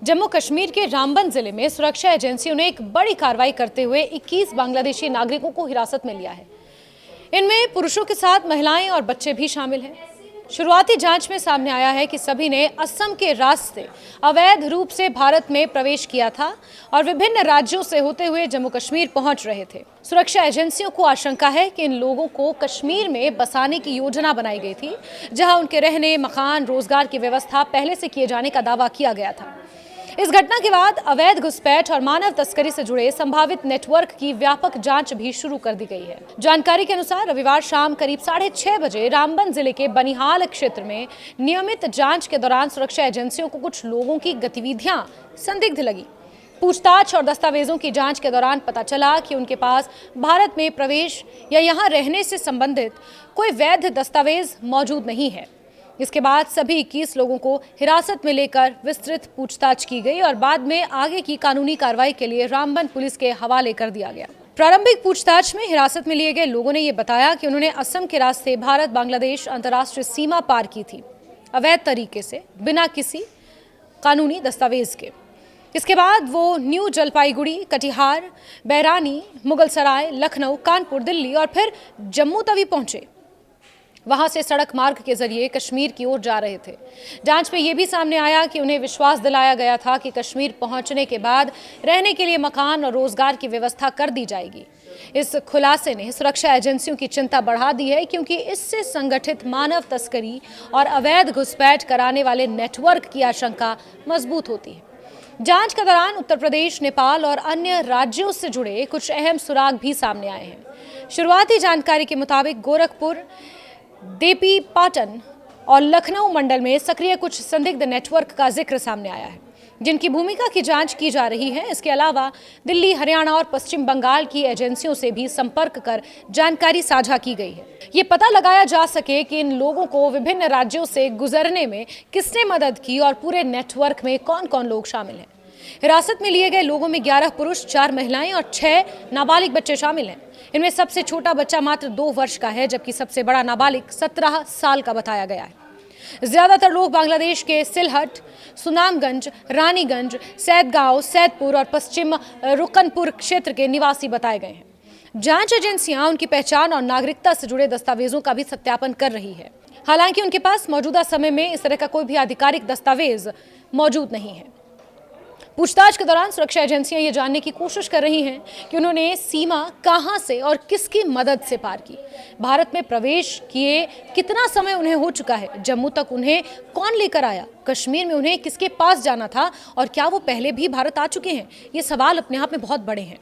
जम्मू कश्मीर के रामबन जिले में सुरक्षा एजेंसियों ने एक बड़ी कार्रवाई करते हुए 21 बांग्लादेशी नागरिकों को हिरासत में लिया है। इनमें पुरुषों के साथ महिलाएं और बच्चे भी शामिल हैं। शुरुआती जांच में सामने आया है कि सभी ने असम के रास्ते अवैध रूप से भारत में प्रवेश किया था और विभिन्न राज्यों से होते हुए जम्मू कश्मीर पहुंच रहे थे। सुरक्षा एजेंसियों को आशंका है कि इन लोगों को कश्मीर में बसाने की योजना बनाई गई थी, जहां उनके रहने, मकान, रोजगार की व्यवस्था पहले से किए जाने का दावा किया गया था। इस घटना के बाद अवैध घुसपैठ और मानव तस्करी से जुड़े संभावित नेटवर्क की व्यापक जांच भी शुरू कर दी गई है। जानकारी के अनुसार रविवार शाम करीब 6:30 बजे रामबन जिले के बनिहाल क्षेत्र में नियमित जांच के दौरान सुरक्षा एजेंसियों को कुछ लोगों की गतिविधियां संदिग्ध लगी। पूछताछ और दस्तावेजों की जांच के दौरान पता चला कि उनके पास भारत में प्रवेश या यहां रहने से संबंधित कोई वैध दस्तावेज मौजूद नहीं है। इसके बाद सभी 21 लोगों को हिरासत में लेकर विस्तृत पूछताछ की गई और बाद में आगे की कानूनी कार्रवाई के लिए रामबन पुलिस के हवाले कर दिया गया। प्रारंभिक पूछताछ में हिरासत में लिए गए लोगों ने ये बताया कि उन्होंने असम के रास्ते भारत बांग्लादेश अंतर्राष्ट्रीय सीमा पार की थी, अवैध तरीके से, बिना किसी कानूनी दस्तावेज के। इसके बाद वो न्यू जलपाईगुड़ी, कटिहार, बैरानी, मुगलसराय, लखनऊ, कानपुर, दिल्ली और फिर जम्मू तवी पहुंचे। वहां से सड़क मार्ग के जरिए कश्मीर की ओर जा रहे थे। जांच में यह भी सामने आया कि उन्हें विश्वास दिलाया गया था कि कश्मीर पहुंचने के बाद रहने के लिए मकान और रोजगार की व्यवस्था कर दी जाएगी। इस खुलासे ने सुरक्षा एजेंसियों की चिंता बढ़ा दी है, क्योंकि इससे संगठित मानव तस्करी और अवैध घुसपैठ कराने वाले नेटवर्क की आशंका मजबूत होती है। जांच के दौरान उत्तर प्रदेश, नेपाल और अन्य राज्यों से जुड़े कुछ अहम सुराग भी सामने आए हैं। शुरुआती जानकारी के मुताबिक गोरखपुर, देपी पाटन और लखनऊ मंडल में सक्रिय कुछ संदिग्ध नेटवर्क का जिक्र सामने आया है, जिनकी भूमिका की जांच की जा रही है। इसके अलावा दिल्ली, हरियाणा और पश्चिम बंगाल की एजेंसियों से भी संपर्क कर जानकारी साझा की गई है। ये पता लगाया जा सके कि इन लोगों को विभिन्न राज्यों से गुजरने में किसने मदद की और पूरे नेटवर्क में कौन कौन लोग शामिल हैं। हिरासत में लिए गए लोगों में 11 पुरुष, 4 महिलाएं और 6 नाबालिग बच्चे शामिल हैं। इनमें सबसे छोटा बच्चा मात्र 2 वर्ष का है, जबकि सबसे बड़ा नाबालिग 17 साल का बताया गया है। ज्यादातर लोग बांग्लादेश के सिलहट, सुनामगंज, रानीगंज, सैदगांव, सैदपुर और पश्चिम रुकनपुर क्षेत्र के निवासी बताए गए हैं। जांच एजेंसियां उनकी पहचान और नागरिकता से जुड़े दस्तावेजों का भी सत्यापन कर रही है। हालांकि उनके पास मौजूदा समय में इस तरह का कोई भी आधिकारिक दस्तावेज मौजूद नहीं है। पूछताछ के दौरान सुरक्षा एजेंसियां ये जानने की कोशिश कर रही हैं कि उन्होंने सीमा कहां से और किसकी मदद से पार की, भारत में प्रवेश किए कितना समय उन्हें हो चुका है, जम्मू तक उन्हें कौन लेकर आया, कश्मीर में उन्हें किसके पास जाना था और क्या वो पहले भी भारत आ चुके हैं। ये सवाल अपने आप में बहुत बड़े हैं।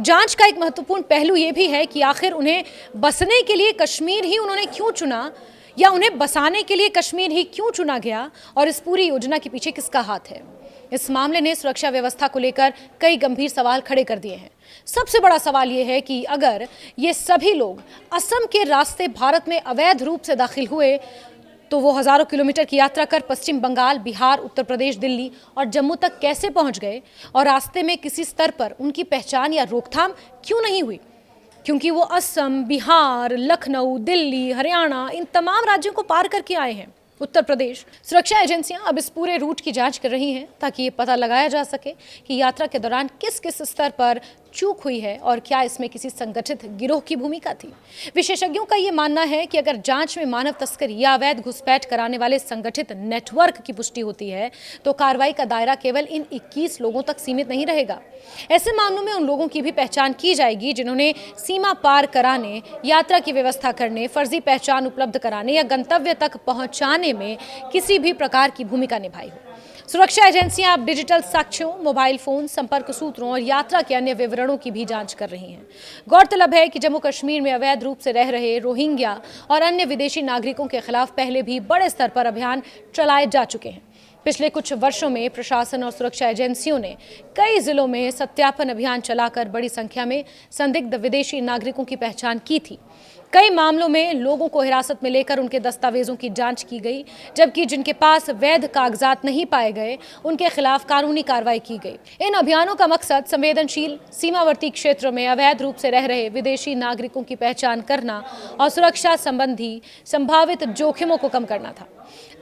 जांच का एक महत्वपूर्ण पहलू ये भी है कि आखिर उन्हें बसने के लिए कश्मीर ही उन्होंने क्यों चुना, या उन्हें बसाने के लिए कश्मीर ही क्यों चुना गया, और इस पूरी योजना के पीछे किसका हाथ है। इस मामले ने सुरक्षा व्यवस्था को लेकर कई गंभीर सवाल खड़े कर दिए हैं। सबसे बड़ा सवाल यह है कि अगर ये सभी लोग असम के रास्ते भारत में अवैध रूप से दाखिल हुए, तो वो हजारों किलोमीटर की यात्रा कर पश्चिम बंगाल, बिहार, उत्तर प्रदेश, दिल्ली और जम्मू तक कैसे पहुंच गए, और रास्ते में किसी स्तर पर उनकी पहचान या रोकथाम क्यों नहीं हुई, क्योंकि वो असम, बिहार, लखनऊ, दिल्ली, हरियाणा, इन तमाम राज्यों को पार करके आए हैं। उत्तर प्रदेश सुरक्षा एजेंसियां अब इस पूरे रूट की जांच कर रही हैं, ताकि ये पता लगाया जा सके कि यात्रा के दौरान किस किस स्तर पर चूक हुई है और क्या इसमें किसी संगठित गिरोह की भूमिका थी। विशेषज्ञों का ये मानना है कि अगर जांच में मानव तस्करी या अवैध घुसपैठ कराने वाले संगठित नेटवर्क की पुष्टि होती है, तो कार्रवाई का दायरा केवल इन 21 लोगों तक सीमित नहीं रहेगा। ऐसे मामलों में उन लोगों की भी पहचान की जाएगी जिन्होंने सीमा पार कराने, यात्रा की व्यवस्था करने, फर्जी पहचान उपलब्ध कराने या गंतव्य तक पहुंचाने में किसी भी प्रकार की भूमिका निभाई हो। सुरक्षा एजेंसियां अब डिजिटल साक्ष्यों, मोबाइल फोन, संपर्क सूत्रों और यात्रा के अन्य विवरणों की भी जांच कर रही हैं। गौरतलब है कि जम्मू कश्मीर में अवैध रूप से रह रहे रोहिंग्या और अन्य विदेशी नागरिकों के खिलाफ पहले भी बड़े स्तर पर अभियान चलाए जा चुके हैं। पिछले कुछ वर्षों में प्रशासन और सुरक्षा एजेंसियों ने कई जिलों में सत्यापन अभियान चलाकर बड़ी संख्या में संदिग्ध विदेशी नागरिकों की पहचान की थी। कई मामलों में लोगों को हिरासत में लेकर उनके दस्तावेजों की जांच की गई, जबकि जिनके पास वैध कागजात नहीं पाए गए उनके खिलाफ कानूनी कार्रवाई की गई। इन अभियानों का मकसद संवेदनशील सीमावर्ती क्षेत्रों में अवैध रूप से रह रहे विदेशी नागरिकों की पहचान करना और सुरक्षा संबंधी संभावित जोखिमों को कम करना था।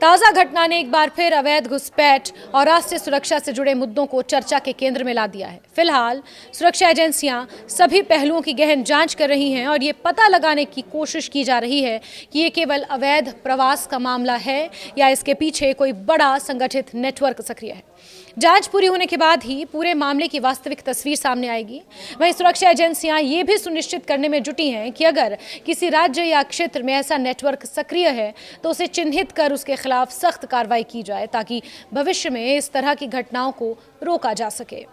ताज़ा घटना ने एक बार फिर अवैध घुसपैठ और राष्ट्रीय सुरक्षा से जुड़े मुद्दों को चर्चा के केंद्र में ला दिया है। फिलहाल सुरक्षा एजेंसियां सभी पहलुओं की गहन जांच कर रही हैं और ये पता लगाने की कोशिश की जा रही है कि ये केवल अवैध प्रवास का मामला है या इसके पीछे कोई बड़ा संगठित नेटवर्क सक्रिय है। जांच पूरी होने के बाद ही पूरे मामले की वास्तविक तस्वीर सामने आएगी। वहीं सुरक्षा एजेंसियां ये भी सुनिश्चित करने में जुटी हैं कि अगर किसी राज्य या क्षेत्र में ऐसा नेटवर्क सक्रिय है तो उसे चिन्हित कर उसके खिलाफ सख्त कार्रवाई की जाए, ताकि भविष्य में इस तरह की घटनाओं को रोका जा सके।